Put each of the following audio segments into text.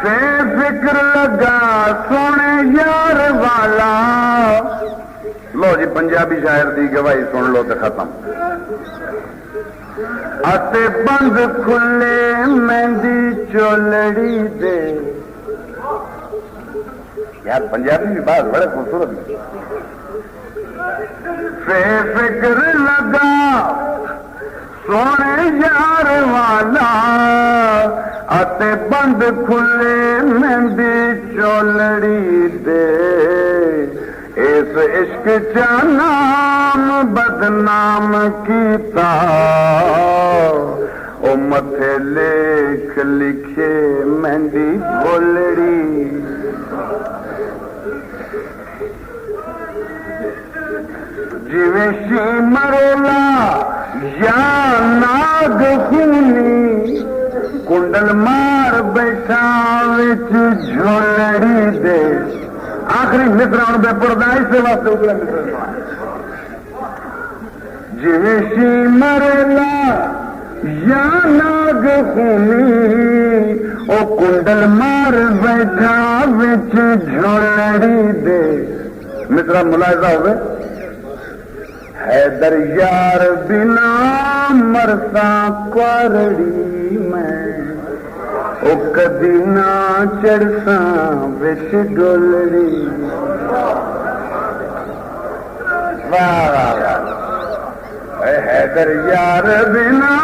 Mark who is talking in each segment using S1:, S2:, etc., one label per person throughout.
S1: سے فکر لگا سونے یار والا. لو جی پنجابی شاعر دی گواہی سن لو تو ختم. اتے بند کھلے مہندی چولڑی دے. یار پنجابی بھی بات بڑے خوبصورت ہے. سے فکر لگا سونے یار والا اتے بند کھلے مہندی چولڑی دے. اس عشق چا نام بدنام کیتا او متھے لکھ لکھے مہندی بولڑی. جویں شی مرولا یا ناگ خونی کنڈل مار بیٹھا وچ جھولڑی دے. آخری مصرع ہوں بے پردائی سے واسطے اگلا مصرع سنا. جویں شی مرولا یا ناگ خونی او کنڈل مار بیٹھا وچ جھولڑی دے. مصرع ملاحظہ ہوئے. حیدر یار بنا مرسا کوارڑی میں او کدی نہ چڑساں وچ ڈولڑی. واہ واہ واہ. حیدر یار بنا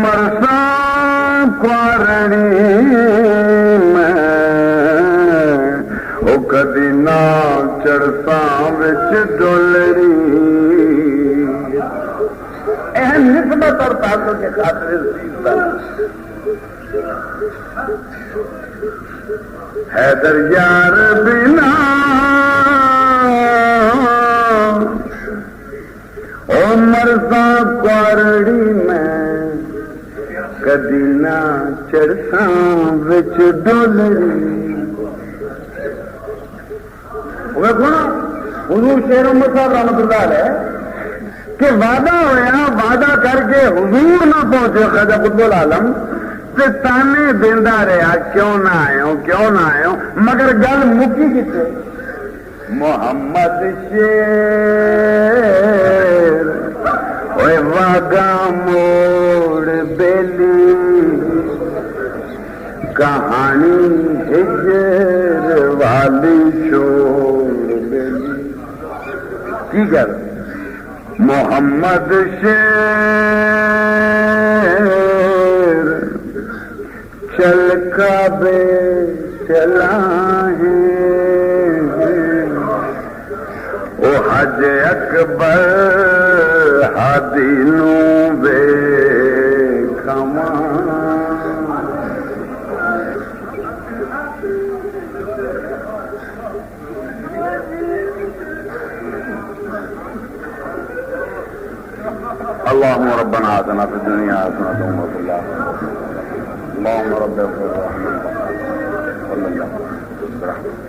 S1: مرسا کوارڑی کدی نہ چڑساں وچ ڈولڑی. اہم نسبت اور تعلق کے خاطر حیدر یار بنا او مرساں کوارڑی میں کدی نہ چڑساں وچ ڈولڑی. حضور شیر احمد صاحب رحمت اللہ علیہ کہ وعدہ ہوا وعدہ کر کے حضور نہ پہنچے خواجہ قطب العالم تے تانے دیندا رہا کیوں نہ آئے ہو کیوں نہ آئے ہو. مگر گل مکی کتے. محمد شیر اوے واگا موڑ بیلی کہانی ہجر والی چھوڑ بیلی. کی کر محمد شیر چل کعبے چلا ہے او حج اکبر ہادی نو بے کھواں. اللهم ربنا آتنا في الدنيا حسنة وفي الآخرة. اللهم رب اغفر وارحم صلى الله عليه وسلم.